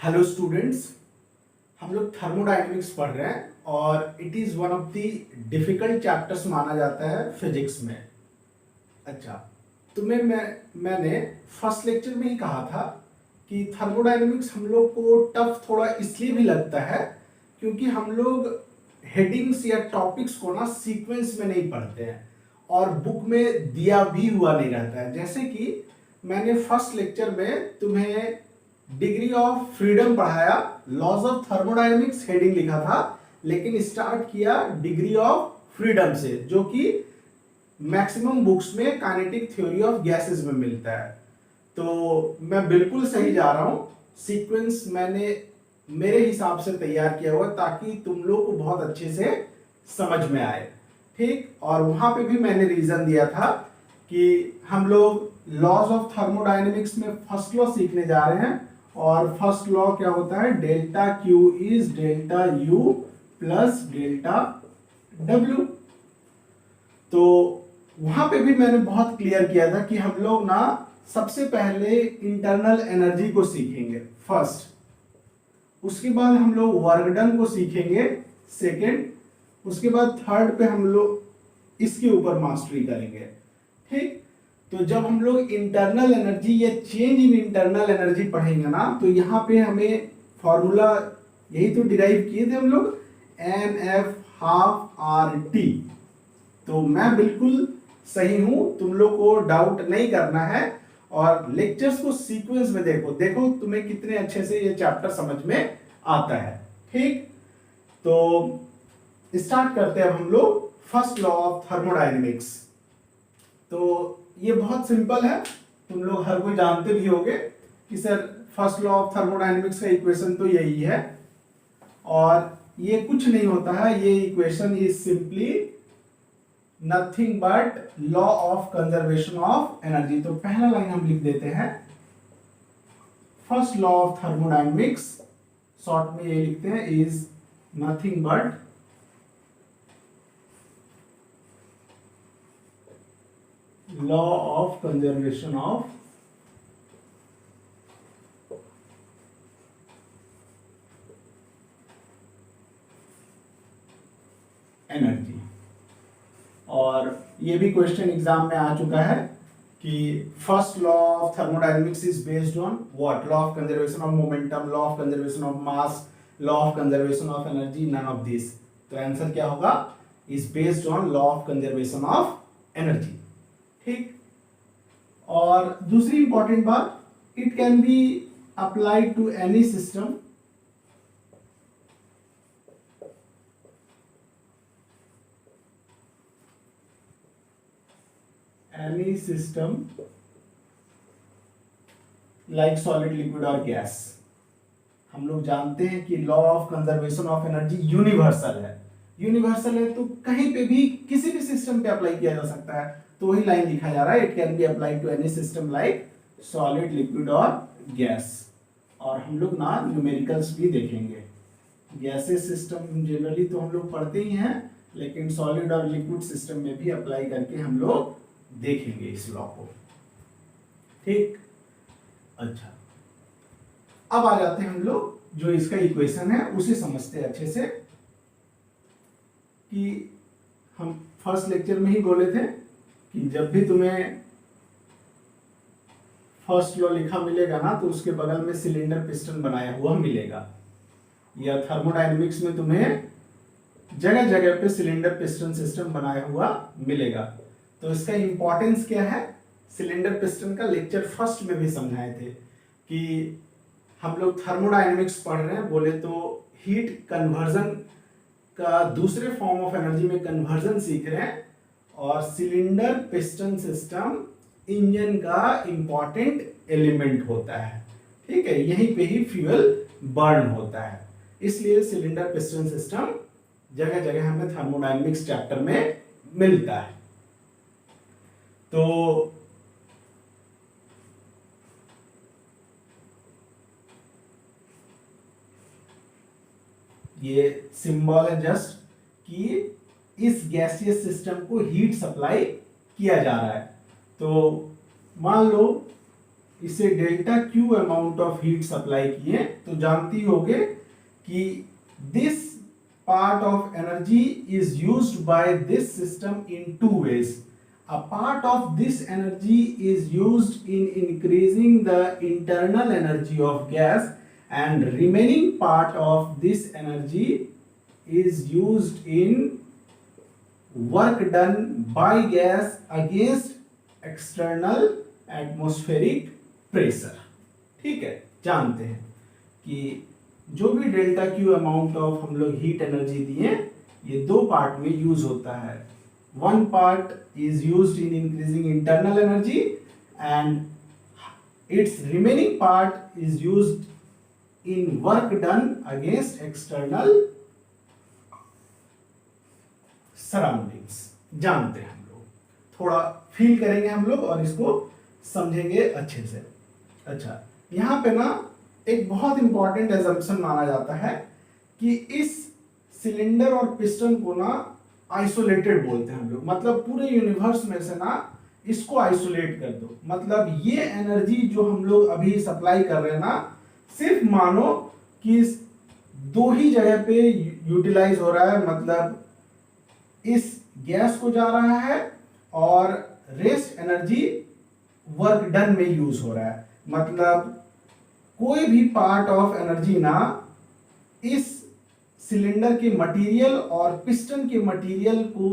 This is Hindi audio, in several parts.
हेलो स्टूडेंट्स, हम लोग थर्मोडायनेमिक्स पढ़ रहे हैं और it is one of the difficult chapters माना जाता है फिजिक्स में। अच्छा, मैंने फर्स्ट लेक्चर में ही कहा था कि थर्मोडायनेमिक्स हम लोग को टफ थोड़ा इसलिए भी लगता है क्योंकि हम लोग हेडिंग्स या टॉपिक्स को ना सीक्वेंस में नहीं पढ़ते हैं और बुक में दिया भी हुआ नहीं रहता है। जैसे कि मैंने फर्स्ट लेक्चर में तुम्हें डिग्री ऑफ फ्रीडम पढ़ाया, लॉज ऑफ थर्मोडायनेमिक्स हेडिंग लिखा था, लेकिन स्टार्ट किया डिग्री ऑफ फ्रीडम से, जो कि मैक्सिमम बुक्स में काइनेटिक थ्योरी ऑफ गैसेस में मिलता है। तो मैं बिल्कुल सही जा रहा हूं, सीक्वेंस मैंने मेरे हिसाब से तैयार किया हुआ ताकि तुम लोग को बहुत अच्छे से समझ में आए। ठीक, और वहां पे भी मैंने रीजन दिया था कि हम लोग लॉज ऑफ थर्मोडायनेमिक्स में फर्स्ट लॉ सीखने जा रहे हैं और फर्स्ट लॉ क्या होता है, delta Q is delta U plus delta W. तो वहां पे भी मैंने बहुत क्लियर किया था कि हम लोग ना सबसे पहले इंटरनल एनर्जी को सीखेंगे फर्स्ट, उसके बाद हम लोग वर्क डन को सीखेंगे सेकेंड, उसके बाद थर्ड पे हम लोग इसके ऊपर मास्टरी करेंगे। ठीक, तो जब हम लोग इंटरनल एनर्जी या चेंज इन इंटरनल एनर्जी पढ़ेंगे ना, तो यहाँ पे हमें फॉर्मूला यही तो डिराइव किए थे हम लोग, N F half R T. तो मैं बिल्कुल सही हूं, तुम लोग को डाउट नहीं करना है और लेक्चर्स को सीक्वेंस में देखो देखो तुम्हें कितने अच्छे से ये चैप्टर समझ में आता है। ठीक, तो स्टार्ट करते हैं हम लोग फर्स्ट लॉ ऑफ थर्मोडायनेमिक्स। तो ये बहुत सिंपल है, तुम लोग हर कोई जानते भी होंगे कि sir first law of thermodynamics का इक्वेशन तो यही है और ये कुछ नहीं होता है, ये equation is simply nothing but law of conservation of energy. तो पहला लाइन हम लिख देते हैं, first law of thermodynamics short में ये लिखते हैं is nothing but law of conservation of energy. और ये भी क्वेश्चन एग्जाम में आ चुका है कि first law of thermodynamics is based on what, law of conservation of momentum, law of conservation of mass, law of conservation of energy, none of this. तो आंसर क्या होगा, is based on law of conservation of energy. ठीक, और दूसरी इंपॉर्टेंट बात, it can be applied to any system, any system like solid, liquid और गैस। हम लोग जानते हैं कि law of conservation of energy universal है, यूनिवर्सल है तो कहीं पे भी किसी भी सिस्टम पे अप्लाई किया जा सकता है। तो वही लाइन लिखा जा रहा है, it can be applied to any system like solid, liquid और गैस। और हम लोग ना न्यूमेरिकल्स भी देखेंगे, गैसेस सिस्टम जनरली तो हम लोग पढ़ते ही हैं, लेकिन सॉलिड और लिक्विड सिस्टम में भी अप्लाई करके हम लोग देखेंगे इस लॉ को। ठीक, अच्छा, अब आ जाते हैं हम लोग जो इसका इक्वेशन है उसे समझते हैं अच्छे से। कि हम फर्स्ट लेक्चर में ही बोले थे कि जब भी तुम्हें फर्स्ट लॉ लिखा मिलेगा ना, तो उसके बगल में सिलेंडर पिस्टन बनाया हुआ मिलेगा, या थर्मोडायनेमिक्स में तुम्हें जगह जगह पे सिलेंडर पिस्टन सिस्टम बनाया हुआ मिलेगा। तो इसका इंपॉर्टेंस क्या है, सिलेंडर पिस्टन का लेक्चर फर्स्ट में भी समझाए थे कि हम लोग थर्मोडायनेमिक्स पढ़ रहे हैं, बोले तो हीट कन्वर्जन का दूसरे फॉर्म ऑफ एनर्जी में कन्वर्जन सीख रहे हैं, और सिलेंडर पिस्टन सिस्टम इंजन का इंपॉर्टेंट एलिमेंट होता है। ठीक है, यहीं पे ही फ्यूल बर्न होता है, इसलिए सिलेंडर पिस्टन सिस्टम जगह जगह हमें थर्मोडायनेमिक्स चैप्टर में मिलता है। तो ये सिंबल है जस्ट कि इस गैसियस सिस्टम को हीट सप्लाई किया जा रहा है। तो मान लो इसे delta Q amount of heat supply किए तो जानती होगे कि this part of energy is used by this system in two ways. A part of this energy is used in increasing the internal energy of gas, and remaining part of this energy is used in work done by gas against external atmospheric pressure. ठीक है, जानते हैं कि जो भी डेल्टा क्यू अमाउंट ऑफ हम लोग हीट एनर्जी दिए ये दो पार्ट में यूज होता है. One part is used in increasing internal energy and it's remaining part is used in work done against external surroundings. जानते हैं हम लोग, थोड़ा फील करेंगे हम लोग और इसको समझेंगे अच्छे से. अच्छा, यहाँ पे ना एक बहुत इंपॉर्टेंट एजम्पशन माना जाता है कि इस सिलेंडर और पिस्टन को ना आइसोलेटेड बोलते हैं हम लोग. मतलब पूरे यूनिवर्स में से ना इसको आइसोलेट कर दो. मतलब ये एनर्जी जो हम लोग अभी सप्लाई कर रहे हैं ना, सिर्फ मानो कि दो ही जगह पे यूटिलाइज हो रहा है. मतलब इस गैस को जा रहा है और रेस्ट एनर्जी वर्क डन में यूज हो रहा है. मतलब कोई भी पार्ट ऑफ एनर्जी ना इस सिलेंडर के मटेरियल और पिस्टन के मटेरियल को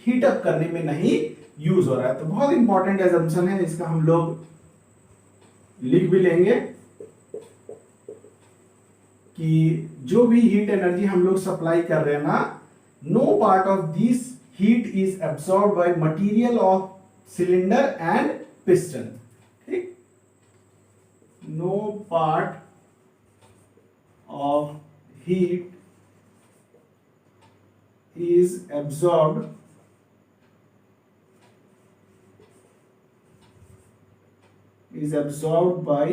हीट अप करने में नहीं यूज हो रहा है. तो बहुत इंपॉर्टेंट एजम्पशन है, इसका हम लोग लिख भी लेंगे कि जो भी हीट एनर्जी हम लोग सप्लाई कर रहे हैं ना, no part of this heat is absorb by material of cylinder and piston. ठीक, no part of heat is absorbed by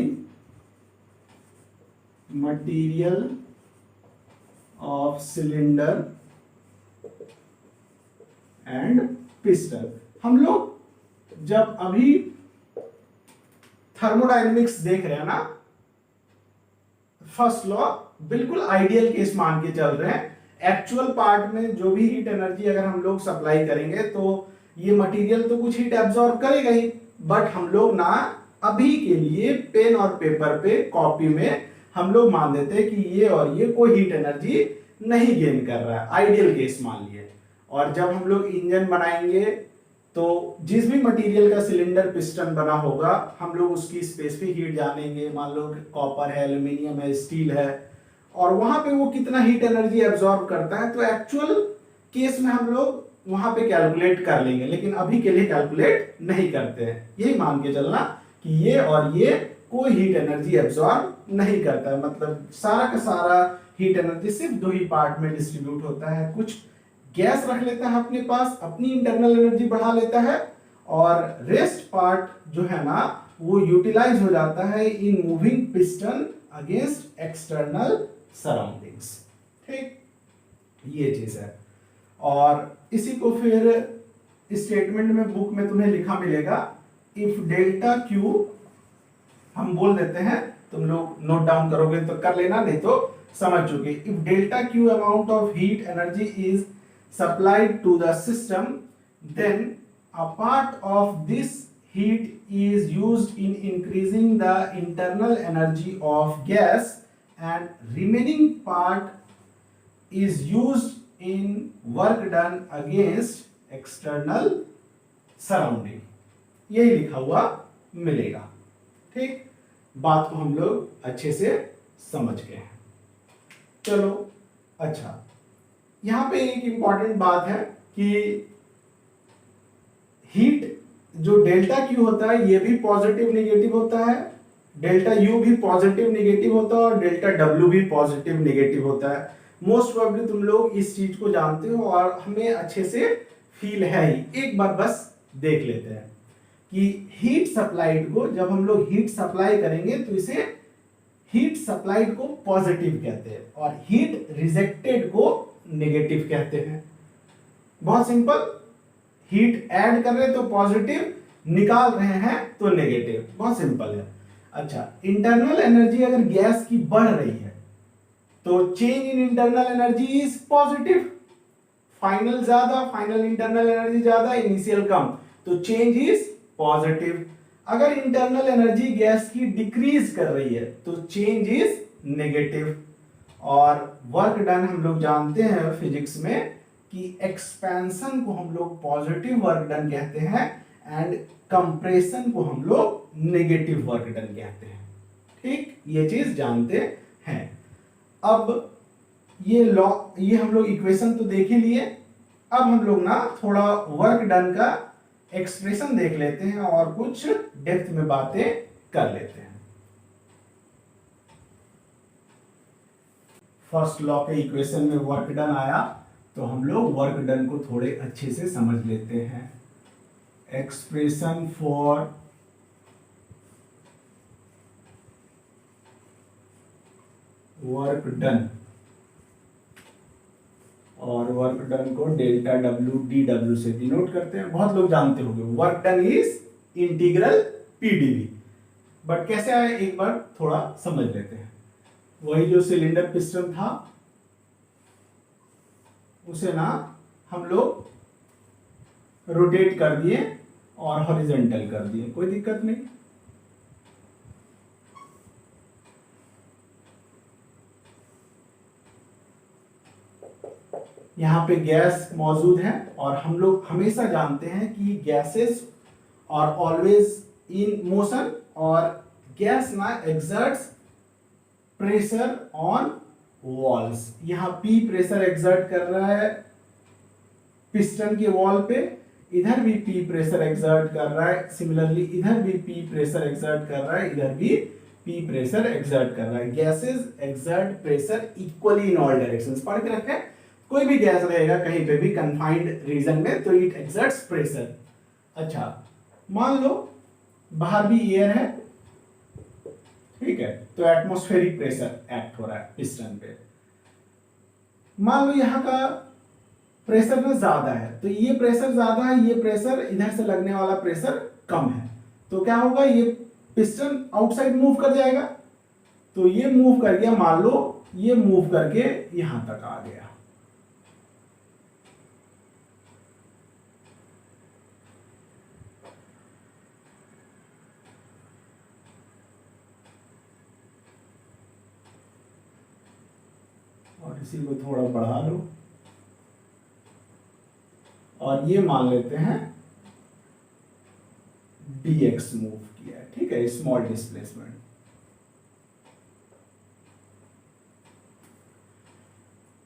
material of cylinder and piston. हम लोग जब अभी थर्मोडायनेमिक्स देख रहे हैं ना, फर्स्ट लॉ बिल्कुल आइडियल केस मान के चल रहे हैं. एक्चुअल पार्ट में जो भी हीट एनर्जी अगर हम लोग सप्लाई करेंगे तो ये मटेरियल तो कुछ हीट एब्जॉर्ब करेगा ही, बट हम लोग ना अभी के लिए पेन और पेपर पे कॉपी में हम लोग मान देते हैं कि ये और ये कोई हीट एनर्जी नहीं गेन कर रहा है. आइडियल केस मान लिए. और जब हम लोग इंजन बनाएंगे तो जिस भी मटेरियल का सिलेंडर पिस्टन बना होगा हम लोग उसकी स्पेसिफिक हीट जानेंगे. मान लो कॉपर है, एल्यूमिनियम है, स्टील है, और वहां पे वो कितना हीट एनर्जी एब्जॉर्ब करता है तो एक्चुअल केस में हम लोग वहां पे कैलकुलेट कर लेंगे, लेकिन अभी के लिए कैलकुलेट नहीं करते हैं. यही मान के चलना कि ये और ये कोई हीट एनर्जी एब्जॉर्ब नहीं करता है. मतलब सारा का सारा हीट एनर्जी सिर्फ दो ही पार्ट में डिस्ट्रीब्यूट होता है. कुछ गैस रख लेता है अपने पास, अपनी इंटरनल एनर्जी बढ़ा लेता है, और रेस्ट पार्ट जो है ना वो यूटिलाइज हो जाता है in moving piston against external surroundings. ठीक, ये चीज है. और इसी को फिर स्टेटमेंट में बुक में तुम्हें लिखा मिलेगा, इफ डेल्टा क्यू, हम बोल देते हैं, तुम लोग नोट डाउन करोगे तो कर लेना, नहीं तो समझ चुके. If delta Q amount of heat energy is supplied to the system, then a part of this heat is used in increasing the internal energy of gas, and remaining part is used in work done against external surrounding. यही लिखा हुआ मिलेगा. ठीक, बात को हम लोग अच्छे से समझ गए हैं. चलो, अच्छा, यहां पे एक इंपॉर्टेंट बात है कि हीट जो डेल्टा क्यू होता है ये भी पॉजिटिव नेगेटिव होता है, डेल्टा यू भी पॉजिटिव नेगेटिव होता है, और डेल्टा डब्ल्यू भी पॉजिटिव नेगेटिव होता है. मोस्ट प्रोबेबली तुम लोग इस चीज को जानते हो और हमें अच्छे से फील है ही. एक बार बस देख लेते हैं कि हीट सप्लाइड को, जब हम लोग हीट सप्लाई करेंगे तो इसे हीट सप्लाइड को पॉजिटिव कहते हैं और हीट रिजेक्टेड को नेगेटिव कहते हैं. बहुत सिंपल. हीट ऐड कर रहे तो पॉजिटिव, निकाल रहे हैं तो नेगेटिव। बहुत सिंपल है। अच्छा, इंटरनल एनर्जी अगर गैस की बढ़ रही है तो change in internal energy is positive. Final ज्यादा, फाइनल इंटरनल एनर्जी ज्यादा, इनिशियल कम, तो चेंज इज पॉजिटिव। अगर इंटरनल एनर्जी गैस की डिक्रीज कर रही है तो चेंज इज नेगेटिव। और वर्क डन हम लोग जानते हैं फिजिक्स में कि एक्सपेंशन को हम लोग पॉजिटिव वर्क डन कहते हैं एंड कंप्रेशन को हम लोग नेगेटिव वर्क डन कहते हैं। ठीक, ये चीज जानते हैं। अब ये हम लोग इक्वेशन तो देख ही लिए। अब हम लोग ना थोड़ा वर्क डन का एक्सप्रेशन देख लेते हैं और कुछ डेप्थ में बातें कर लेते हैं। फर्स्ट लॉ के इक्वेशन में वर्क डन आया तो हम लोग वर्क डन को थोड़े अच्छे से समझ लेते हैं। एक्सप्रेशन फॉर वर्क डन, और वर्क डन को डेल्टा डब्ल्यू डी डब्ल्यू से डिनोट करते हैं। बहुत लोग जानते होंगे work done is integral PDV. But कैसे आए एक बार थोड़ा समझ लेते हैं। वही जो सिलेंडर पिस्टन था उसे ना हम लोग रोटेट कर दिए और हॉरिजॉन्टल कर दिए, कोई दिक्कत नहीं। यहाँ पे गैस मौजूद है और हम लोग हमेशा जानते हैं कि gases are always in motion और गैस ना एक्सर्ट्स प्रेशर ऑन वॉल्स। यहाँ P प्रेशर एक्सर्ट कर रहा है पिस्टन के वॉल पे, इधर भी P प्रेशर एक्सर्ट कर रहा है। सिमिलरली इधर भी P प्रेशर एक्सर्ट कर रहा है, इधर भी P प्रेशर एक्सर्ट कर रहा है। Gases exert pressure equally in all directions. पढ़ के रखें, कोई भी गैस रहेगा कहीं पे भी कन्फाइंड रीजन में तो इट एक्सर्ट्स प्रेशर। अच्छा, मान लो बाहर भी एयर है, ठीक है, तो एटमॉस्फेरिक प्रेशर एक्ट हो रहा है पिस्टन पे। मान लो यहाँ का प्रेशर ना ज्यादा है, तो ये प्रेशर ज्यादा है, ये प्रेशर इधर से लगने वाला प्रेशर कम है, तो क्या होगा, ये पिस्टन आउटसाइड मूव कर जाएगा। तो ये मूव कर गया, मान लो ये मूव करके यहां तक आ गया। और इसी को थोड़ा बढ़ा लो और ये मान लेते हैं dx मूव किया है, ठीक है, स्मॉल डिस्प्लेसमेंट।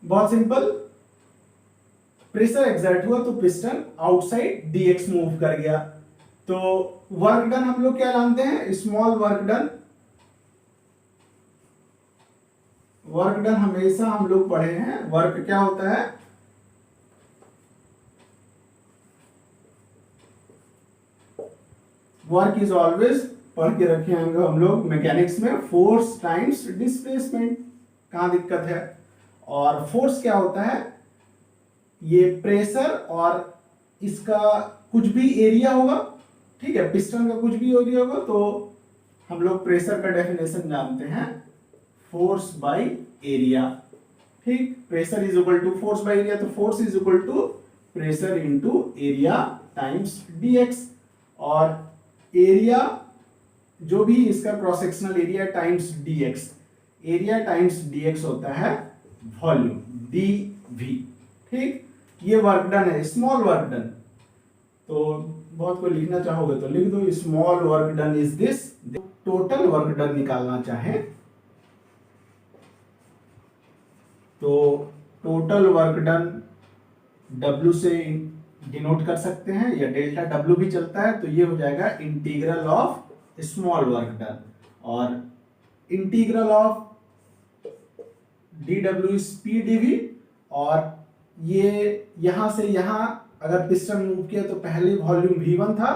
बहुत सिंपल, प्रेशर एक्सर्ट हुआ तो पिस्टन आउटसाइड dx मूव कर गया। तो वर्क डन हम लोग क्या जानते हैं, small work done. Work done हमेशा हम लोग पढ़े हैं, वर्क क्या होता है, वर्क इज ऑलवेज, पढ़ के रखे होंगे हम लोग मैकेनिक्स में, फोर्स टाइम्स डिस्प्लेसमेंट। कहां दिक्कत है, और फोर्स क्या होता है, ये प्रेशर और इसका कुछ भी एरिया होगा, ठीक है, पिस्टन का कुछ भी एरिया होगा, तो हम लोग प्रेशर का डेफिनेशन जानते हैं फोर्स बाय एरिया। ठीक, pressure is equal to force by area, तो force is equal to pressure into area times dx। और एरिया जो भी इसका cross sectional area times dx, area times dx होता है वॉल्यूम dv। ठीक, ये वर्क डन है, स्मॉल वर्क डन। तो बहुत को लिखना चाहोगे तो लिख दो, small work done is this. Total work done निकालना चाहे तो टोटल वर्क डन W से डिनोट कर सकते हैं, या डेल्टा W भी चलता है, तो ये हो जाएगा integral of small work done. और integral of dW is pdv। और ये यहां से यहां अगर पिस्टन मूव किया तो पहले वॉल्यूम V1 था,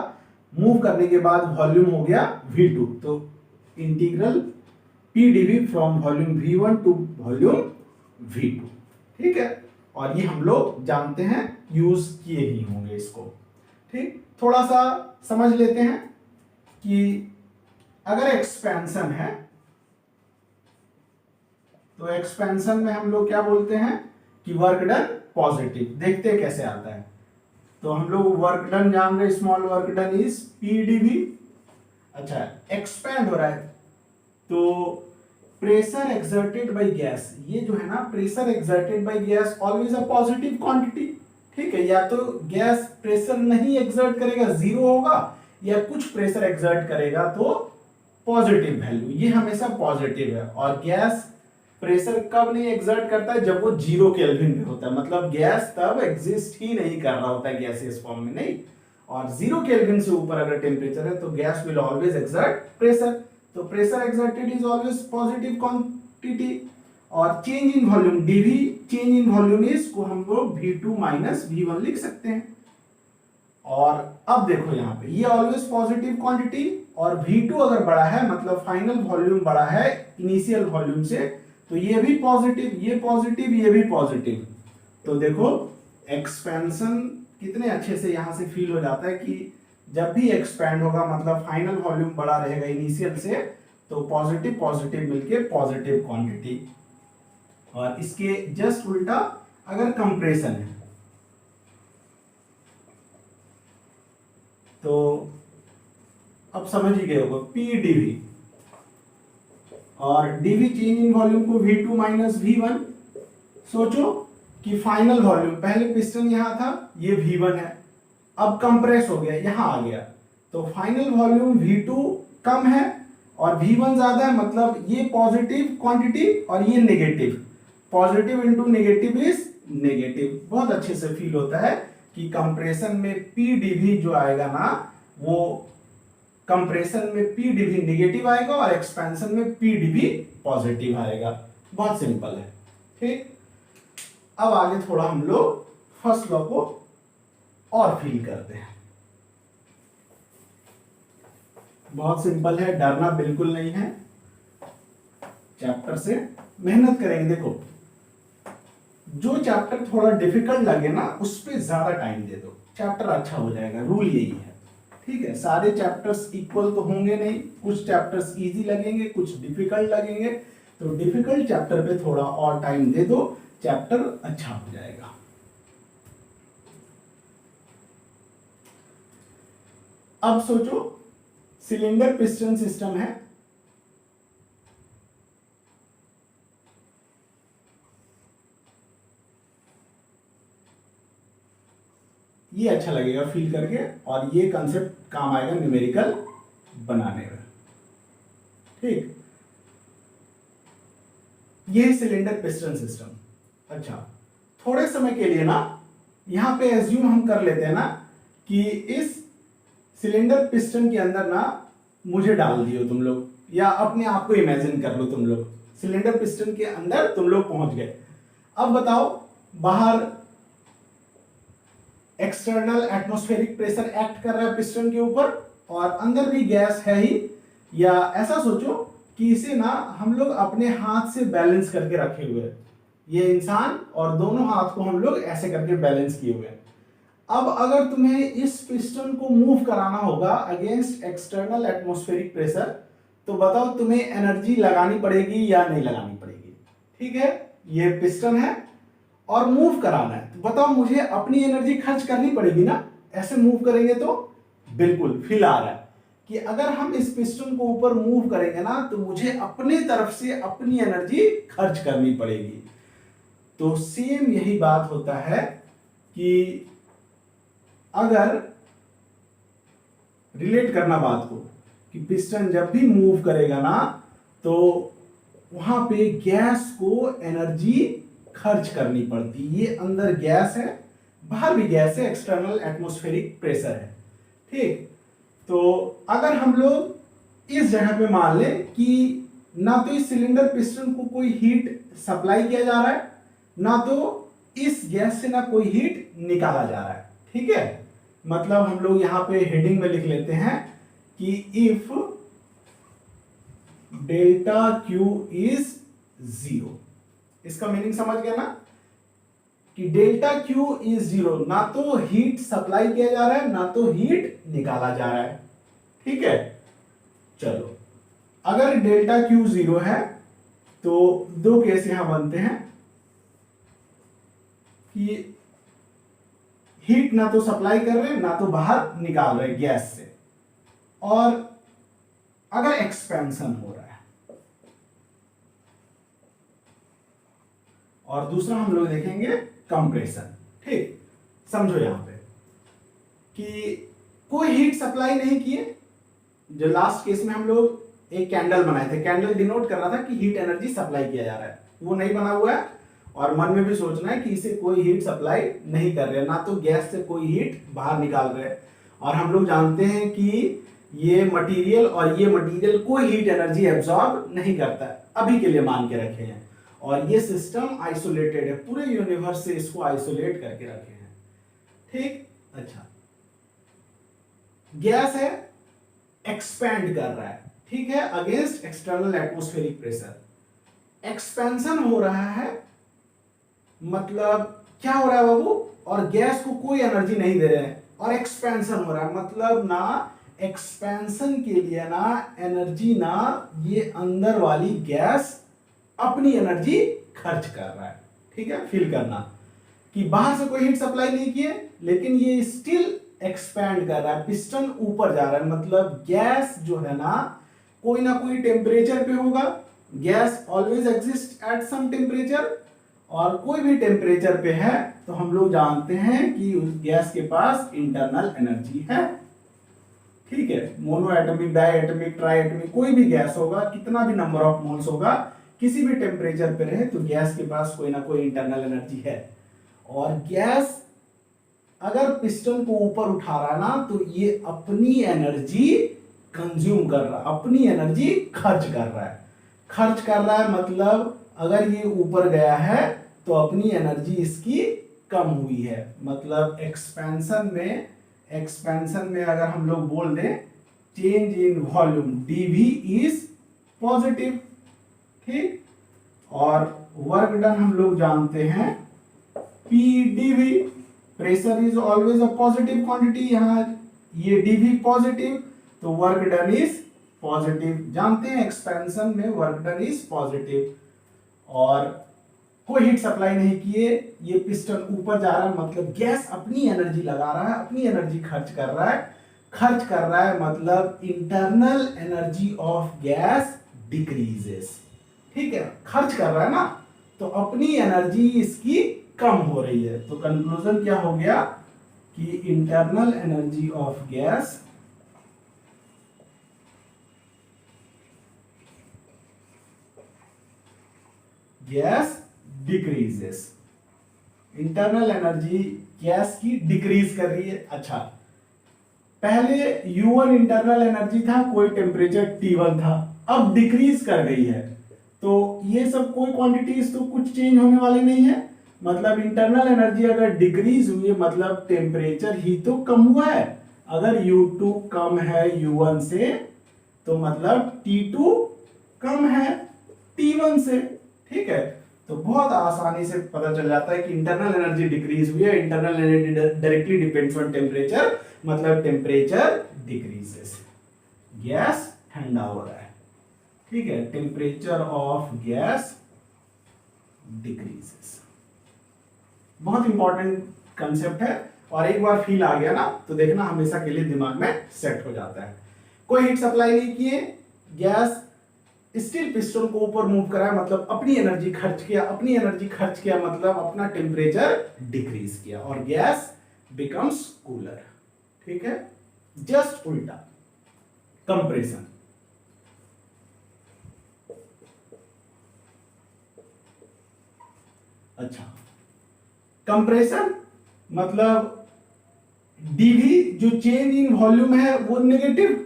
मूव करने के बाद वॉल्यूम हो गया V2, तो integral pdv from volume V1 to volume V2। ठीक है, और ये हम लोग जानते हैं, यूज किए ही होंगे इसको। ठीक, थोड़ा सा समझ लेते हैं कि अगर एक्सपेंशन है तो एक्सपेंशन में हम लोग क्या बोलते हैं कि वर्क डन पॉजिटिव। देखते हैं कैसे आता है। तो हम लोग वर्क डन जान रहे, small work done is PDV. अच्छा, एक्सपैंड हो रहा है तो प्रेशर एक्सर्टेड बाय गैस, ये जो है ना pressure exerted by gas always a positive quantity. ठीक है, या तो गैस प्रेशर नहीं एक्सर्ट करेगा, जीरो होगा, या कुछ प्रेशर एक्सर्ट करेगा तो पॉजिटिव वैल्यू, ये हमेशा पॉजिटिव है। और गैस प्रेशर कब नहीं एक्सर्ट करता है, जब वो 0 केल्विन में होता है, मतलब गैस तब एग्जिस्ट ही नहीं कर रहा होता है गैसियस फॉर्म में, नहीं। और 0 केल्विन से ऊपर अगर टेम्परेचर है तो gas will always exert pressure, तो pressure exerted is always positive quantity. और change in volume, dv change in volume is को हम लोग V2 माइनस V1 लिख सकते हैं। और अब देखो यहाँ पे ये ऑलवेज पॉजिटिव क्वांटिटी, और V2 अगर बड़ा है मतलब फाइनल वॉल्यूम बड़ा है इनिशियल वॉल्यूम से, तो ये भी पॉजिटिव, ये पॉजिटिव, ये भी पॉजिटिव। तो देखो एक्सपेंशन कितने अच्छे से यहां से फील हो जाता है कि जब भी एक्सपैंड होगा मतलब फाइनल वॉल्यूम बड़ा रहेगा इनिशियल से, तो पॉजिटिव पॉजिटिव मिलके पॉजिटिव क्वांटिटी। और इसके जस्ट उल्टा अगर कंप्रेशन है तो अब समझ ही गए होगा पीडीवी, और डीवी चेंज इन वॉल्यूम को V2 माइनस V1। सोचो कि फाइनल वॉल्यूम, पहले पिस्टन यहां था, ये V1 है, अब कंप्रेस हो गया यहां आ गया, तो फाइनल वॉल्यूम V2 कम है और V1 ज्यादा है, मतलब ये पॉजिटिव क्वांटिटी और ये negative, positive into negative is negative. बहुत अच्छे से फील होता है कि कंप्रेशन में पीडीवी जो आएगा ना, वो कंप्रेशन में पीडीवी नेगेटिव आएगा और एक्सपेंशन में पीडीवी पॉजिटिव आएगा। बहुत सिंपल है। ठीक, अब आगे थोड़ा हम लोग फर्स्ट लॉ को और फील करते हैं। बहुत सिंपल है, डरना बिल्कुल नहीं है, चैप्टर से मेहनत करेंगे। देखो जो चैप्टर थोड़ा डिफिकल्ट लगे ना उस पर ज्यादा टाइम दे दो, चैप्टर अच्छा हो जाएगा, रूल यही है। ठीक है, सारे चैप्टर्स इक्वल तो होंगे नहीं, कुछ चैप्टर्स इजी लगेंगे, कुछ डिफिकल्ट लगेंगे, तो डिफिकल्ट चैप्टर पे थोड़ा और टाइम दे दो, चैप्टर अच्छा हो जाएगा। अब सोचो सिलेंडर पिस्टन सिस्टम है, ये अच्छा लगेगा फील करके, और ये कंसेप्ट काम आएगा न्यूमेरिकल बनाने में। ठीक, ये सिलेंडर पिस्टन सिस्टम। अच्छा, थोड़े समय के लिए ना यहां पे एज्यूम हम कर लेते हैं ना कि इस सिलेंडर पिस्टन के अंदर ना मुझे डाल दियो तुम लोग, या अपने आप को इमेजिन कर लो तुम लोग सिलेंडर पिस्टन के अंदर तुम लोग पहुंच गए। अब बताओ बाहर एक्सटर्नल एटमॉस्फेरिक प्रेशर एक्ट कर रहा है पिस्टन के ऊपर, और अंदर भी गैस है ही, या ऐसा सोचो कि इसे ना हम लोग अपने हाथ से बैलेंस करके रखे हुए हैं, ये इंसान, और दोनों हाथ को हम लोग ऐसे करके बैलेंस किए हुए हैं। अब अगर तुम्हें इस पिस्टन को मूव कराना होगा अगेंस्ट एक्सटर्नल एटमॉस्फेरिक प्रेशर, तो बताओ तुम्हें एनर्जी लगानी पड़ेगी या नहीं लगानी पड़ेगी। ठीक है, ये पिस्टन है और मूव कराना है, तो बताओ मुझे अपनी एनर्जी खर्च करनी पड़ेगी ना, ऐसे मूव करेंगे तो बिल्कुल फील आ रहा है कि अगर हम इस पिस्टन को ऊपर मूव करेंगे ना तो मुझे अपने तरफ से अपनी एनर्जी खर्च करनी पड़ेगी। तो सेम यही बात होता है कि अगर रिलेट करना बात को कि पिस्टन जब भी मूव करेगा ना तो वहां पे गैस को एनर्जी खर्च करनी पड़ती, ये अंदर गैस है, बाहर भी गैस है, एक्सटर्नल एटमॉस्फेरिक प्रेशर है। ठीक, तो अगर हम लोग इस जगह पे मान लें कि ना तो इस सिलेंडर पिस्टन को कोई हीट सप्लाई किया जा रहा है, ना तो इस गैस से ना कोई हीट निकाला जा रहा है। ठीक है, मतलब हम लोग यहां पे हेडिंग में लिख लेते हैं कि इफ डेल्टा क्यू इज 0, इसका मीनिंग समझ गया ना कि डेल्टा क्यू इज जीरो, ना तो हीट सप्लाई किया जा रहा है ना तो हीट निकाला जा रहा है। ठीक है, चलो अगर डेल्टा क्यू जीरो है तो दो केस यहां बनते हैं कि हीट ना तो सप्लाई कर रहे ना तो बाहर निकाल रहे गैस से, और अगर एक्सपेंशन हो रहा है, और दूसरा हम लोग देखेंगे कंप्रेशन। ठीक, समझो यहां पे कि कोई हीट सप्लाई नहीं किए। जो लास्ट केस में हम लोग एक कैंडल बनाए थे, कैंडल डिनोट कर रहा था कि हीट एनर्जी सप्लाई किया जा रहा है, वो नहीं बना हुआ है, और मन में भी सोचना है कि इसे कोई हीट सप्लाई नहीं कर रहे, ना तो गैस से कोई हीट बाहर निकाल रहे हैं। और हम लोग जानते हैं कि ये मटेरियल और ये मटेरियल कोई हीट एनर्जी एब्जॉर्ब नहीं करता है, अभी के लिए मान के रखे हैं। और ये सिस्टम आइसोलेटेड है, पूरे यूनिवर्स से इसको आइसोलेट करके रखे हैं। ठीक, अच्छा, गैस है, एक्सपैंड कर रहा है, ठीक है, against external atmospheric pressure. Expansion हो रहा है, मतलब क्या हो रहा है बाबू, और गैस को कोई एनर्जी नहीं दे रहे हैं, और एक्सपेंशन हो रहा है, मतलब ना एक्सपेंशन के लिए ना एनर्जी ना ये अंदर वाली गैस अपनी एनर्जी खर्च कर रहा है। ठीक है, फील करना कि बाहर से कोई हीट सप्लाई नहीं किए, लेकिन ये स्टिल एक्सपैंड कर रहा है, पिस्टन ऊपर जा रहा है, मतलब गैस जो है ना कोई टेम्परेचर पे होगा। Gas always exist at some temperature, और कोई भी टेम्परेचर पे है तो हम लोग जानते हैं कि उस गैस के पास इंटरनल एनर्जी है। ठीक है, mono atomic, di atomic, tri atomic, कोई भी गैस होगा, कितना भी नंबर ऑफ मोल्स होगा, किसी भी टेम्परेचर पे रहे तो गैस के पास कोई ना कोई इंटरनल एनर्जी है। और गैस अगर पिस्टन को ऊपर उठा रहा है ना तो ये अपनी एनर्जी कंज्यूम कर रहा है, अपनी एनर्जी खर्च कर रहा है। खर्च कर रहा है मतलब अगर ये ऊपर गया है तो अपनी एनर्जी इसकी कम हुई है, मतलब एक्सपेंशन में अगर हम लोग बोल दें change in volume DV is positive. ठीक, और वर्क डन हम लोग जानते हैं PDV, pressure is always a positive quantity, यहां ये डीवी पॉजिटिव तो वर्क डन इज पॉजिटिव। जानते हैं एक्सपेंशन में वर्क डन इज पॉजिटिव, और कोई हीट सप्लाई नहीं किए, ये पिस्टन ऊपर जा रहा है, मतलब गैस अपनी एनर्जी लगा रहा है, अपनी एनर्जी खर्च कर रहा है। खर्च कर रहा है मतलब internal energy of gas decreases. ठीक है, खर्च कर रहा है ना तो अपनी एनर्जी इसकी कम हो रही है। तो कंक्लूजन क्या हो गया कि internal energy of gas decreases, internal energy gas की डिक्रीज कर रही है। अच्छा, पहले U1 इंटरनल एनर्जी था, कोई टेम्परेचर T1 था, अब डिक्रीज कर गई है, तो ये सब कोई क्वांटिटीज तो कुछ चेंज होने वाली नहीं है, मतलब इंटरनल एनर्जी अगर डिक्रीज हुई है मतलब टेम्परेचर ही तो कम हुआ है। अगर U2 कम है U1 से तो मतलब T2 कम है T1 से। ठीक है, तो बहुत आसानी से पता चल जाता है कि इंटरनल एनर्जी डिक्रीज हुई है, internal energy directly depends on temperature, मतलब टेम्परेचर डिक्रीजेस, गैस ठंडा हो रहा है। ठीक है, टेम्परेचर ऑफ गैस डिक्रीजेस, बहुत इंपॉर्टेंट कंसेप्ट है, और एक बार फील आ गया ना तो देखना हमेशा के लिए दिमाग में सेट हो जाता है। कोई हीट सप्लाई नहीं किए, गैस स्टिल पिस्टन को ऊपर मूव करा है, मतलब अपनी एनर्जी खर्च किया, अपनी एनर्जी खर्च किया मतलब अपना टेम्परेचर डिक्रीज किया, और गैस बिकम्स कूलर। ठीक है, जस्ट उल्टा कंप्रेशन। अच्छा, कंप्रेशन मतलब डीवी जो चेंज इन वॉल्यूम है वो नेगेटिव।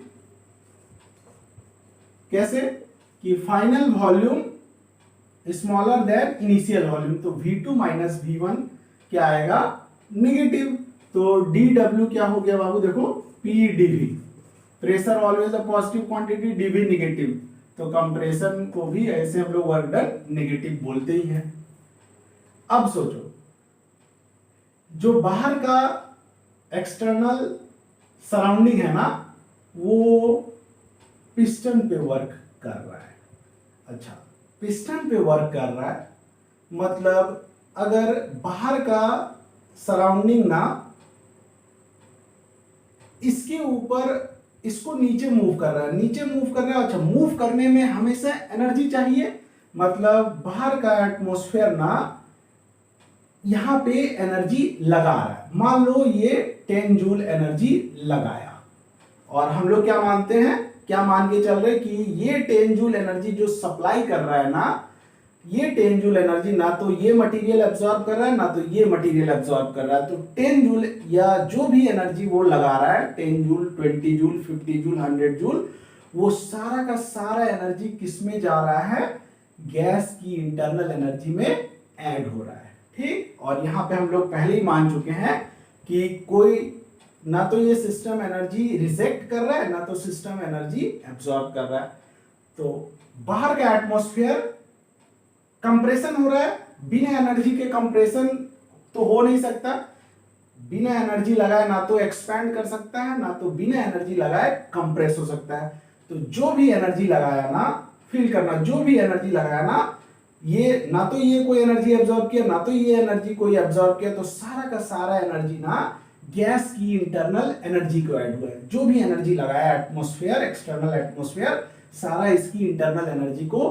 कैसे कि final volume smaller than initial volume, तो V2 माइनस V1 क्या आएगा, नेगेटिव। तो dW क्या हो गया बाबू, देखो PdV, pressure always a positive quantity, dV negative, तो कंप्रेशन को भी ऐसे हम लोग वर्क डन नेगेटिव बोलते ही हैं। अब सोचो जो बाहर का एक्सटर्नल सराउंडिंग है ना, वो पिस्टन पे वर्क कर रहा है। अच्छा, पिस्टन पे वर्क कर रहा है मतलब अगर बाहर का सराउंडिंग ना इसके ऊपर इसको नीचे मूव कर रहा है, नीचे मूव कर रहा है। अच्छा, मूव करने में हमेशा एनर्जी चाहिए, मतलब बाहर का एटमॉस्फेयर ना यहां पे एनर्जी लगा रहा है। मान लो ये 10 जूल एनर्जी लगाया, और हम लोग क्या मानते हैं, क्या मान के चल रहे कि ये 10 जूल एनर्जी जो सप्लाई कर रहा है ना, ये 10 जूल एनर्जी ना तो ये मटेरियल एब्जॉर्ब कर रहा है, ना तो ये मटेरियल एब्जॉर्ब कर रहा है। तो 10 जूल या जो भी एनर्जी वो लगा रहा है, 10 जूल, 20 जूल, 50 जूल, 100 जूल, वो सारा का सारा एनर्जी किस में जा रहा है, गैस की इंटरनल एनर्जी में ऐड हो रहा है। ठीक, और यहां पे हम लोग पहले ही मान चुके हैं कि कोई ना तो ये सिस्टम एनर्जी रिजेक्ट कर रहा है, ना तो सिस्टम एनर्जी एब्जॉर्ब कर रहा है। तो बाहर का एटमॉस्फेयर कंप्रेशन हो रहा है, बिना एनर्जी के कंप्रेशन तो हो नहीं सकता। बिना एनर्जी लगाए ना तो एक्सपैंड कर सकता है, ना तो बिना एनर्जी लगाए कंप्रेस हो सकता है। तो जो भी एनर्जी लगाया ना, फील करना, जो भी एनर्जी लगाया ना, ये ना तो ये कोई एनर्जी एब्जॉर्ब किया, ना तो ये एनर्जी कोई एब्जॉर्ब किया, तो सारा का सारा एनर्जी ना गैस की इंटरनल एनर्जी को ऐड हुआ है। जो भी एनर्जी लगाया एटमॉस्फेयर, एक्सटर्नल एटमॉस्फेयर, सारा इसकी इंटरनल एनर्जी को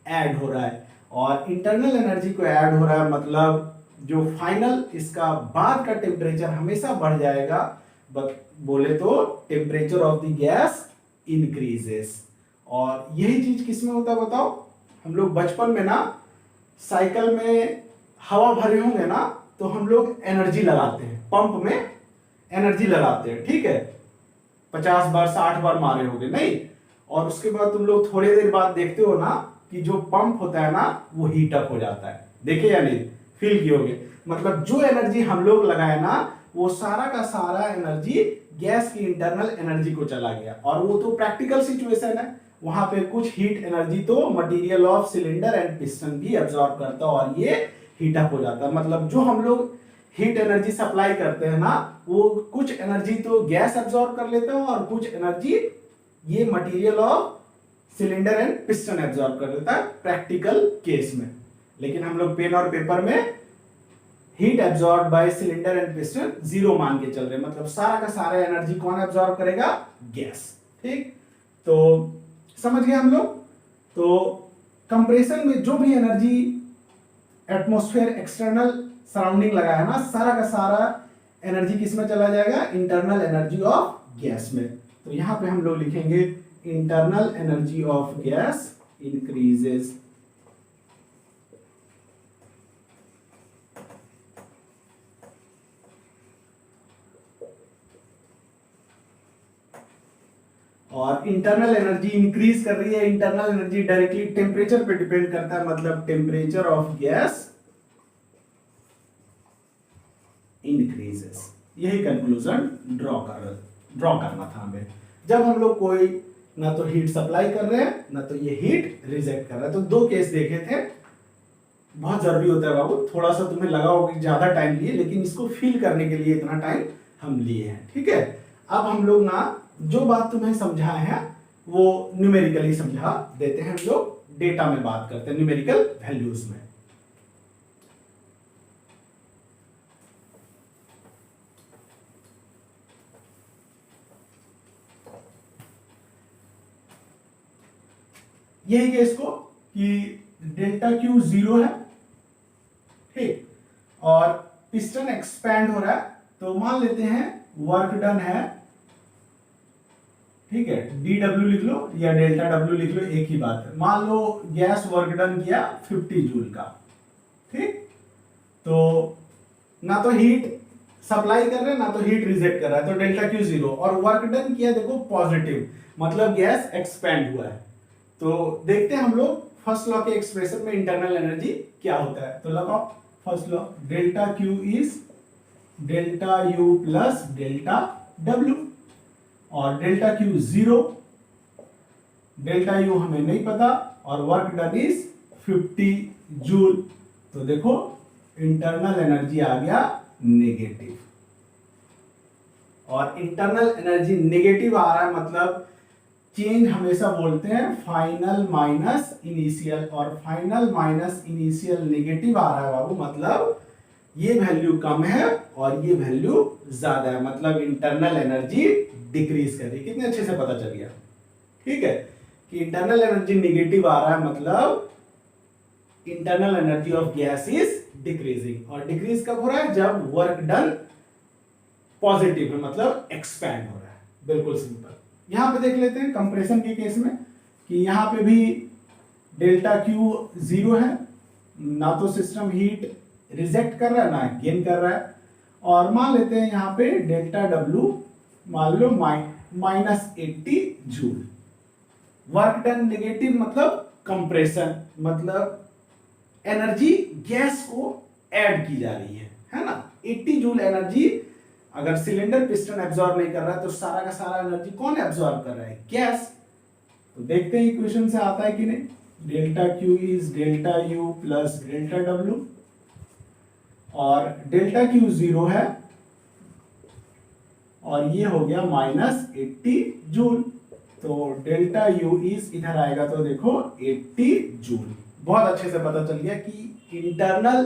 ऐड हो रहा है। और इंटरनल एनर्जी को ऐड हो रहा है मतलब जो फाइनल इसका बाद का टेम्परेचर हमेशा बढ़ जाएगा। बोले तो temperature of the gas increases. और यही चीज किसमें होता है बताओ, हम लोग बचपन में ना साइकिल में हवा भरे होंगे ना, तो हम लोग एनर्जी लगाते हैं, पंप में एनर्जी लगाते हैं, ठीक है, 50 बार 60 बार मारे होंगे नहीं, और उसके बाद तुम लोग थोड़ी देर बाद देखते हो ना कि जो पंप होता है ना वो हीट अप हो जाता है। देखे या नहीं, फील किए, मतलब जो एनर्जी हम लोग लगाए ना वो सारा का सारा एनर्जी गैस की इंटरनल एनर्जी को चला गया। और वो तो प्रैक्टिकल सिचुएशन है, वहां पे कुछ हीट एनर्जी तो material of cylinder and piston भी एब्जॉर्ब करता है और ये हीट अप हो जाता है। मतलब जो हम लोग हीट एनर्जी सप्लाई करते हैं ना, वो कुछ एनर्जी तो गैस एब्जॉर्ब कर लेता है और कुछ एनर्जी ये material of cylinder and piston absorb कर लेता है प्रैक्टिकल केस में। लेकिन हम लोग पेन और पेपर में heat absorb by cylinder and piston 0 मान के चल रहे हैं, मतलब सारा का सारा एनर्जी कौन एब्जॉर्ब करेगा, गैस। ठीक, तो समझ गए हम लोग। तो कंप्रेशन में जो भी एनर्जी एटमॉस्फेयर एक्सटर्नल सराउंडिंग लगाया ना, सारा का सारा एनर्जी किस में चला जाएगा, इंटरनल एनर्जी ऑफ गैस में। तो यहां पे हम लोग लिखेंगे internal energy of gas increases. और इंटरनल एनर्जी इंक्रीज कर रही है, इंटरनल एनर्जी डायरेक्टली टेम्परेचर पे डिपेंड करता है, मतलब टेम्परेचर ऑफ गैस इंक्रीजेस। यही कंक्लूजन ड्रॉ करना था हमें। जब हम लोग कोई ना तो हीट सप्लाई कर रहे हैं, ना तो ये हीट रिजेक्ट कर रहा है। तो दो केस देखे थे, बहुत जरूरी होता है बाबू, थोड़ा सा तुम्हें लगा होगा कि ज्यादा टाइम लिए, लेकिन इसको फील करने के लिए इतना टाइम हम लिए हैं। ठीक है, अब हम लोग ना जो बात तुम्हें समझाए हैं वो न्यूमेरिकली समझा देते हैं। हम लोग डेटा में बात करते हैं, न्यूमेरिकल वैल्यूज में। यही है इसको कि डेल्टा क्यू 0 है, ठीक, और पिस्टन एक्सपैंड हो रहा है। तो मान लेते हैं वर्क डन है, ठीक है, डी डब्ल्यू लिख लो या डेल्टा डब्ल्यू लिख लो, एक ही बात है। मान लो गैस वर्क डन किया 50 जूल का, ठीक, तो ना तो हीट सप्लाई कर रहे हैं, ना तो हीट रिजेक्ट कर रहा है, तो डेल्टा क्यू 0। और वर्क डन किया देखो पॉजिटिव, मतलब गैस एक्सपैंड हुआ है। तो देखते हैं हम लोग फर्स्ट लॉ के एक्सप्रेशन में इंटरनल एनर्जी क्या होता है। तो लगाओ first law, delta Q is delta U plus delta W, और डेल्टा क्यू 0, डेल्टा यू हमें नहीं पता, और वर्क डन इज 50 जूल। तो देखो इंटरनल एनर्जी आ गया नेगेटिव। और इंटरनल एनर्जी नेगेटिव आ रहा है मतलब चेंज हमेशा बोलते हैं फाइनल माइनस इनिशियल, और फाइनल माइनस इनिशियल नेगेटिव आ रहा है बाबू, मतलब ये वैल्यू कम है और ये वैल्यू ज्यादा है, मतलब इंटरनल एनर्जी डिक्रीज कर रही है। कितने अच्छे से पता चल गया, ठीक है, कि इंटरनल एनर्जी नेगेटिव आ रहा है मतलब internal energy of gas is decreasing. और डिक्रीज कब हो रहा है, जब वर्क डन पॉजिटिव है, मतलब एक्सपैंड हो रहा है। बिल्कुल सिंपल। यहां पे देख लेते हैं कंप्रेशन के केस में कि यहां पे भी डेल्टा क्यू जीरो है, ना तो सिस्टम हीट रिजेक्ट कर रहा है ना गेन कर रहा है। और मान लेते हैं यहां पे डेल्टा डब्ल्यू मान लो -80 जूल। वर्क डन नेगेटिव मतलब कंप्रेशन, मतलब एनर्जी गैस को ऐड की जा रही है ना। 80 जूल एनर्जी अगर सिलेंडर पिस्टन एब्जॉर्ब नहीं कर रहा है तो सारा का सारा एनर्जी कौन एब्जॉर्ब कर रहा है, गैस। तो देखते हैं इक्वेशन से आता है कि नहीं। Delta Q is delta U plus delta W, और डेल्टा क्यू जीरो है और ये हो गया -80 जूल। तो डेल्टा यू इज इधर आएगा तो देखो 80 जूल। बहुत अच्छे से पता चल गया कि internal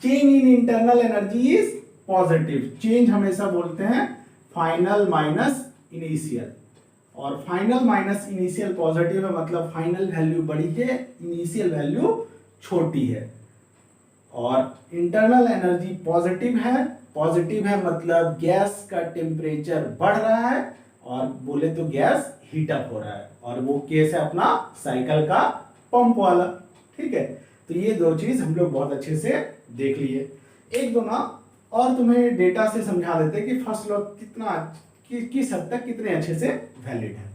change in internal energy is positive. Change हमेशा बोलते हैं फाइनल माइनस इनिशियल, और फाइनल माइनस इनिशियल पॉजिटिव है मतलब फाइनल वैल्यू बड़ी है, इनिशियल वैल्यू छोटी है। और इंटरनल एनर्जी पॉजिटिव है, पॉजिटिव है मतलब गैस का टेम्परेचर बढ़ रहा है और बोले तो गैस हीटअप हो रहा है, और वो केस है अपना साइकिल का पंप वाला, ठीक है। तो ये दो चीज हम लोग बहुत अच्छे से देख लिए। एक दो ना और तुम्हें डेटा से समझा देते कि फर्स्ट लॉ कितना किस हद तक कितने अच्छे से वैलिड है।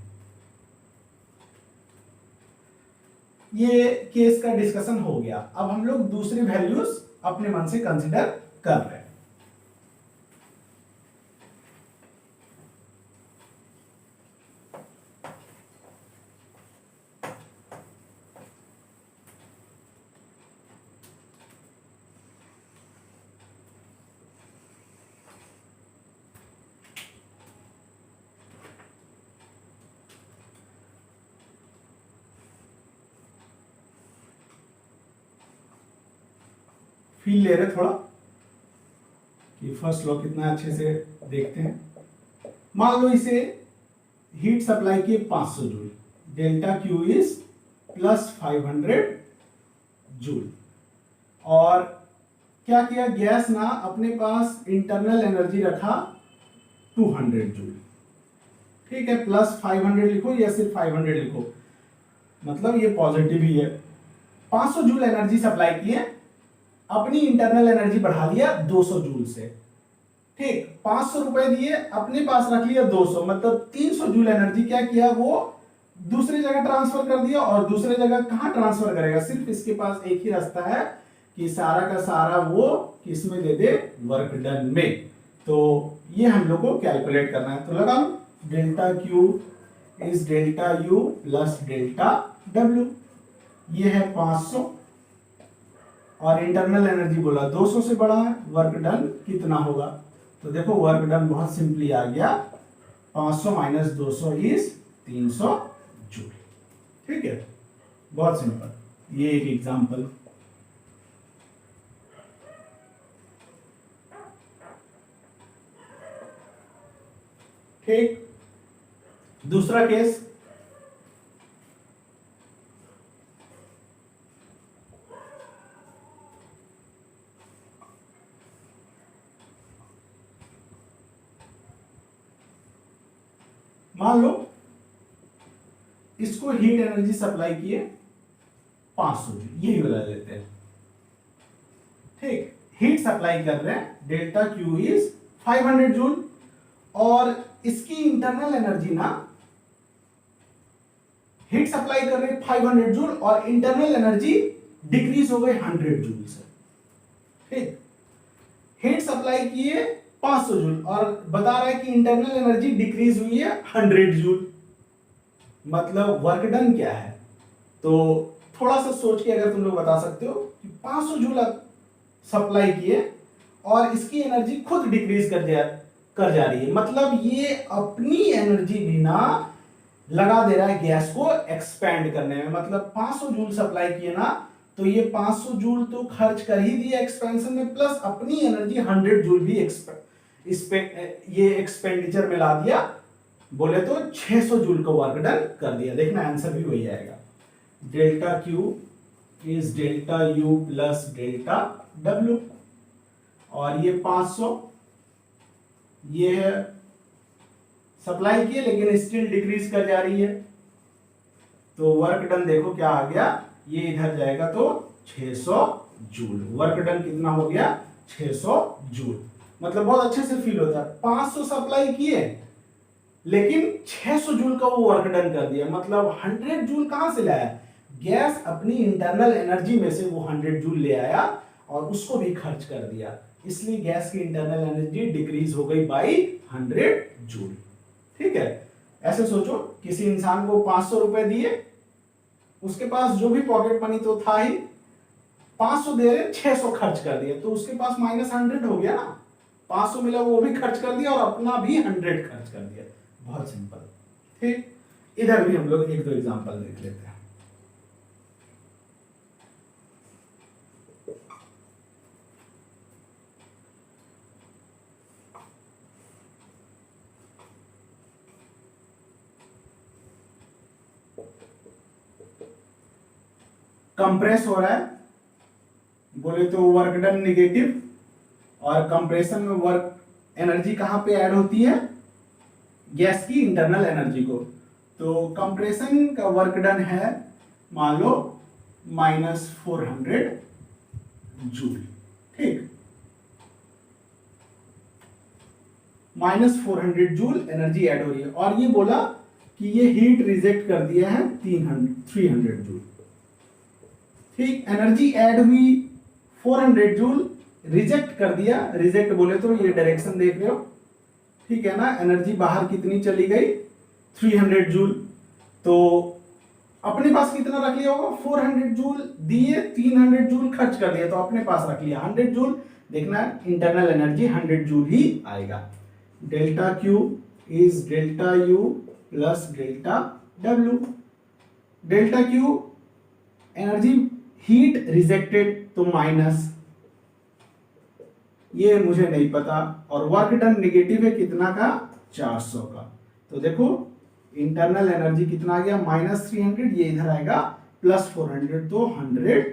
ये केस का डिस्कशन हो गया। अब हम लोग दूसरी वैल्यूज अपने मन से कंसीडर कर रहे हैं। फील ले रहे थोड़ा कि फर्स्ट लॉ कितना अच्छे से देखते हैं। मान लो इसे हीट सप्लाई की 500 joule, delta Q is +500 joule. और क्या किया, गैस ना अपने पास इंटरनल एनर्जी रखा 200 जूल, ठीक है। +500 लिखो या सिर्फ 500 लिखो, मतलब ये पॉजिटिव ही है। 500 जूल एनर्जी सप्लाई की है, अपनी इंटरनल एनर्जी बढ़ा लिया 200 जूल से, ठीक। 500 रुपए दिए, अपने पास रख लिया 200, मतलब 300 जूल एनर्जी क्या किया, वो दूसरी जगह ट्रांसफर कर दिया। और दूसरी जगह कहां ट्रांसफर करेगा, सिर्फ इसके पास एक ही रास्ता है कि सारा का सारा वो किसमें दे दे, वर्क डन में। तो ये हम लोग को कैलकुलेट करना है। तो लगा लो delta Q is delta U plus delta W. ये है 500 और इंटरनल एनर्जी बोला 200 से बड़ा है, वर्क डन कितना होगा। तो देखो वर्क डन बहुत सिंपली आ गया, 500 - 200 इज 300 जूल, ठीक है। बहुत सिंपल, ये एक एग्जांपल। ठीक, दूसरा केस, मान लो इसको हीट एनर्जी सप्लाई किए 500 जूल, यही वाला लेते हैं, ठीक। हीट सप्लाई कर रहे हैं, डेल्टा क्यू इज 500 जूल, और इसकी इंटरनल एनर्जी ना, हीट सप्लाई कर रहे हैं 500 जूल और इंटरनल एनर्जी डिक्रीज हो गई 100 जूल से, ठीक। हीट सप्लाई किए 500 जूल और बता रहा है कि इंटरनल एनर्जी डिक्रीज हुई है 100 जूल, मतलब वर्क डन क्या है। तो थोड़ा सा सोच के अगर तुम लोग बता सकते हो कि 500 जूल सप्लाई किए और इसकी एनर्जी खुद डिक्रीज कर जा रही है, मतलब ये अपनी एनर्जी बिना लगा दे रहा है गैस को एक्सपेंड करने में। मतलब 500 जूल सप्लाई किए ना, तो ये 500 जूल तो खर्च कर ही दिया एक्सपेंशन में, प्लस अपनी एनर्जी 100 जूल भी ये एक्सपेंडिचर में ला दिया, बोले तो 600 जूल का वर्क डन कर दिया। देखना आंसर भी वही आएगा। Delta Q is delta U plus delta W, और ये 500 ये है सप्लाई किए लेकिन स्टिल डिक्रीज कर जा रही है, तो वर्क डन देखो क्या आ गया, ये इधर जाएगा तो 600 जूल। वर्क डन कितना हो गया, 600 जूल। मतलब बहुत अच्छे से फील होता है। 500 सप्लाई किए लेकिन 600 जूल का वो वर्क डन कर दिया, मतलब 100 जूल कहां से लाया, गैस अपनी इंटरनल एनर्जी में से वो 100 जूल ले आया और उसको भी खर्च कर दिया, इसलिए गैस की इंटरनल एनर्जी डिक्रीज हो गई बाई 100 जूल। ठीक है, ऐसे सोचो किसी इंसान को 500 रुपए दिए, उसके पास जो भी पॉकेट मनी तो था ही, 500 दे रहे 600 खर्च कर दिया, तो उसके पास -100 हो गया ना। 500 मिला वो भी खर्च कर दिया और अपना भी 100 खर्च कर दिया। बहुत सिंपल। ठीक, इधर भी हम लोग एक दो एग्जांपल देख लेते हैं। कंप्रेस हो रहा है, बोले तो वर्क डन निगेटिव, और कंप्रेशन में वर्क एनर्जी कहां पे ऐड होती है, गैस की इंटरनल एनर्जी को। तो कंप्रेशन का वर्क डन है मान लो -400 जूल। ठीक, -400 जूल एनर्जी ऐड हो रही है, और ये बोला कि ये हीट रिजेक्ट कर दिया है 300 जूल। ठीक, एनर्जी ऐड हुई 400 जूल, रिजेक्ट कर दिया, रिजेक्ट बोले तो ये डायरेक्शन देख रहे हो, ठीक है ना, एनर्जी बाहर कितनी चली गई 300 जूल, तो अपने पास कितना रख लिया होगा 400 जूल दिए, 300 जूल खर्च कर दिया, तो अपने पास रख लिया 100 जूल। देखना इंटरनल एनर्जी 100 जूल ही आएगा। Delta Q is delta U plus delta W. Delta Q energy heat rejected तो माइनस, ये मुझे नहीं पता, और वर्क डन नेगेटिव है कितना का 400 का, तो देखो इंटरनल एनर्जी कितना आ गया -300, ये इधर आएगा +400, तो 100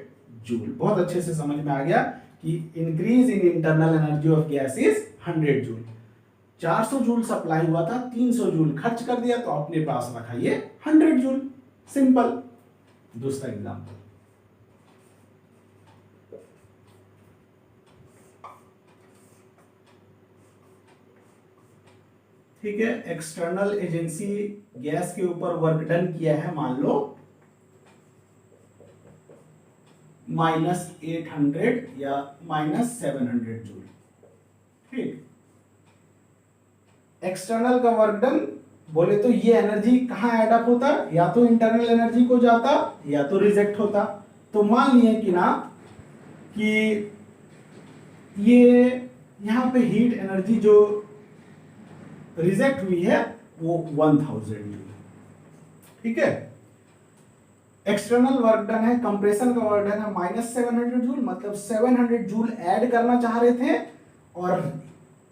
जूल। बहुत अच्छे से समझ में आ गया कि increase in internal energy of gas is 100 joule. 400 joule supply हुआ था, 300 जूल खर्च कर दिया, तो अपने पास रखा ये 100 जूल। सिंपल। दूसरा एग्जाम्पल, ठीक है, एक्सटर्नल एजेंसी गैस के ऊपर वर्क डन किया है मान लो -800 या -700 जूल। ठीक, एक्सटर्नल का वर्क डन बोले तो ये एनर्जी कहां ऐड अप होता, या तो इंटरनल एनर्जी को जाता या तो रिजेक्ट होता। तो मान लिए कि ना कि ये यहां पे हीट एनर्जी जो रिजेक्ट हुई है वो 1000 जूल। ठीक है, एक्सटर्नल वर्क डन है, कंप्रेशन का वर्क डन है -700 जूल, मतलब 700 जूल ऐड करना चाह रहे थे, और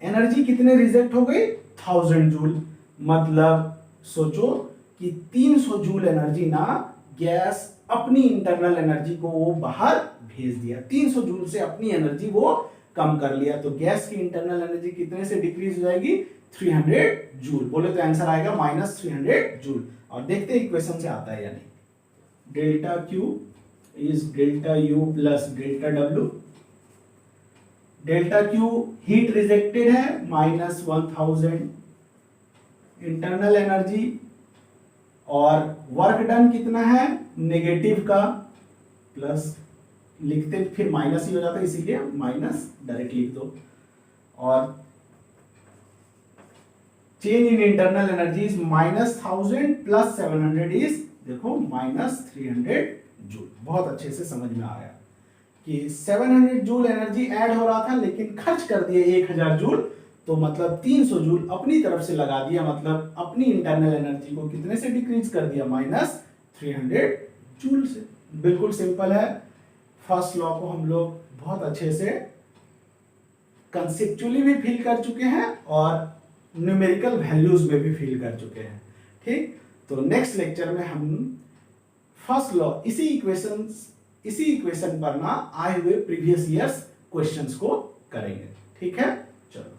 एनर्जी कितने रिजेक्ट हो गई 1000 जूल। मतलब सोचो कि 300 जूल एनर्जी ना गैस अपनी इंटरनल एनर्जी को वो बाहर भेज दिया, 300 जूल से अपनी एनर्जी वो कम कर लिया, तो गैस की इंटरनल एनर्जी कितने से डिक्रीज हो जाएगी 300 जूल। बोले तो आंसर आएगा -300 जूल। और देखते हैं इक्वेशन से आता है या नहीं। Delta Q is delta U plus delta W. Delta Q heat rejected है -1000, इंटरनल एनर्जी, और वर्क डन कितना है नेगेटिव का, प्लस लिखते फिर माइनस ही हो जाता है, इसीलिए माइनस डायरेक्ट लिख दो, और change in internal energy is -1000 plus 700 is देखो -300 जूल। बहुत अच्छे से समझ में आया कि 700 जूल एनर्जी ऐड हो रहा था लेकिन खर्च कर दिए 1000 जूल, तो मतलब 300 जूल अपनी तरफ से लगा दिया, मतलब अपनी इंटरनल एनर्जी को कितने से डिक्रीज कर दिया, -300 जूल से। बिल्कुल सिंपल है। फर्स्ट लॉ को हम लोग बहुत अच्छे से कंसेप्चुअली भी फील कर चुके हैं और न्यूमेरिकल वैल्यूज में भी फील कर चुके हैं। ठीक, तो नेक्स्ट लेक्चर में हम फर्स्ट लॉ इसी इक्वेशन पर ना आए हुए प्रीवियस ईयर्स क्वेश्चंस को करेंगे। ठीक है, चलो।